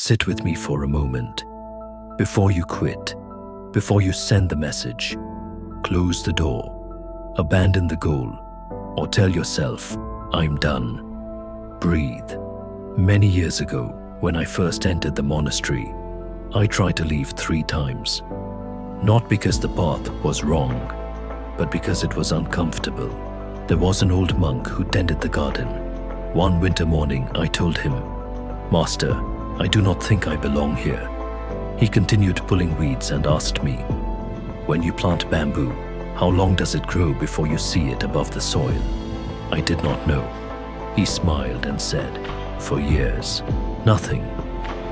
Sit with me for a moment. Before you quit, before you send the message, close the door, abandon the goal, or tell yourself, I'm done. Breathe. Many years ago, when I first entered the monastery, I tried to leave 3 times. Not because the path was wrong, but because it was uncomfortable. There was an old monk who tended the garden. One winter morning, I told him, Master, I do not think I belong here. He continued pulling weeds and asked me, when you plant bamboo, how long does it grow before you see it above the soil? I did not know. He smiled and said, for years, nothing.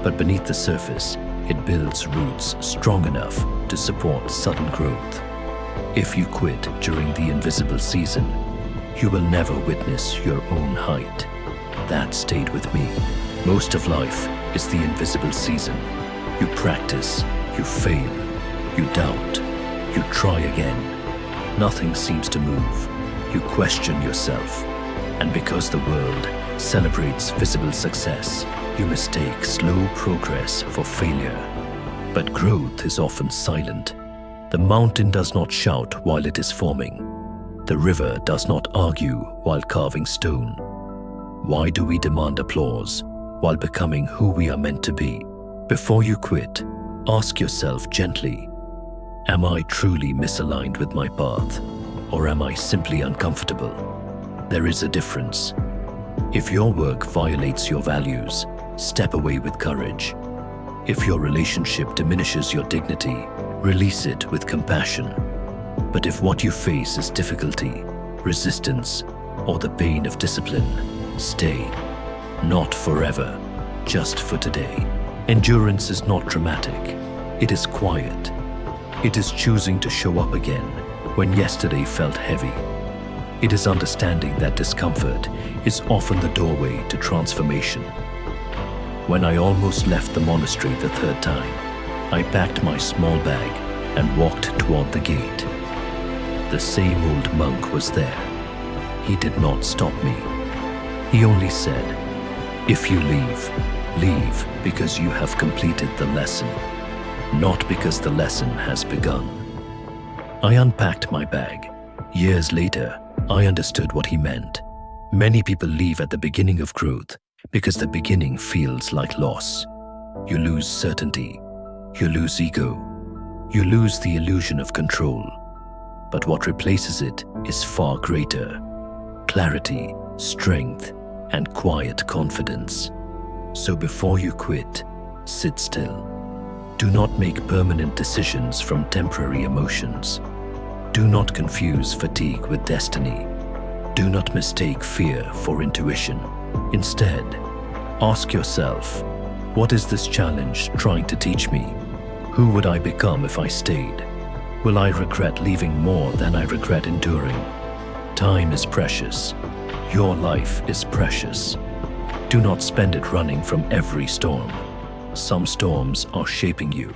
But beneath the surface, it builds roots strong enough to support sudden growth. If you quit during the invisible season, you will never witness your own height. That stayed with me. Most of life is the invisible season. You practice, you fail, you doubt, you try again. Nothing seems to move. You question yourself. And because the world celebrates visible success, you mistake slow progress for failure. But growth is often silent. The mountain does not shout while it is forming. The river does not argue while carving stone. Why do we demand applause while becoming who we are meant to be? Before you quit, ask yourself gently, am I truly misaligned with my path, or am I simply uncomfortable? There is a difference. If your work violates your values, step away with courage. If your relationship diminishes your dignity, release it with compassion. But if what you face is difficulty, resistance, or the pain of discipline, stay. Not forever, just for today. Endurance is not dramatic. It is quiet. It is choosing to show up again when yesterday felt heavy. It is understanding that discomfort is often the doorway to transformation. When I almost left the monastery the 3rd time, I packed my small bag and walked toward the gate. The same old monk was there. He did not stop me. He only said, if you leave, leave because you have completed the lesson, not because the lesson has begun. I unpacked my bag. Years later, I understood what he meant. Many people leave at the beginning of growth because the beginning feels like loss. You lose certainty. You lose ego. You lose the illusion of control. But what replaces it is far greater: clarity, strength, and quiet confidence. So before you quit, sit still. Do not make permanent decisions from temporary emotions. Do not confuse fatigue with destiny. Do not mistake fear for intuition. Instead, ask yourself, what is this challenge trying to teach me? Who would I become if I stayed? Will I regret leaving more than I regret enduring? Time is precious. Your life is precious. Do not spend it running from every storm. Some storms are shaping you.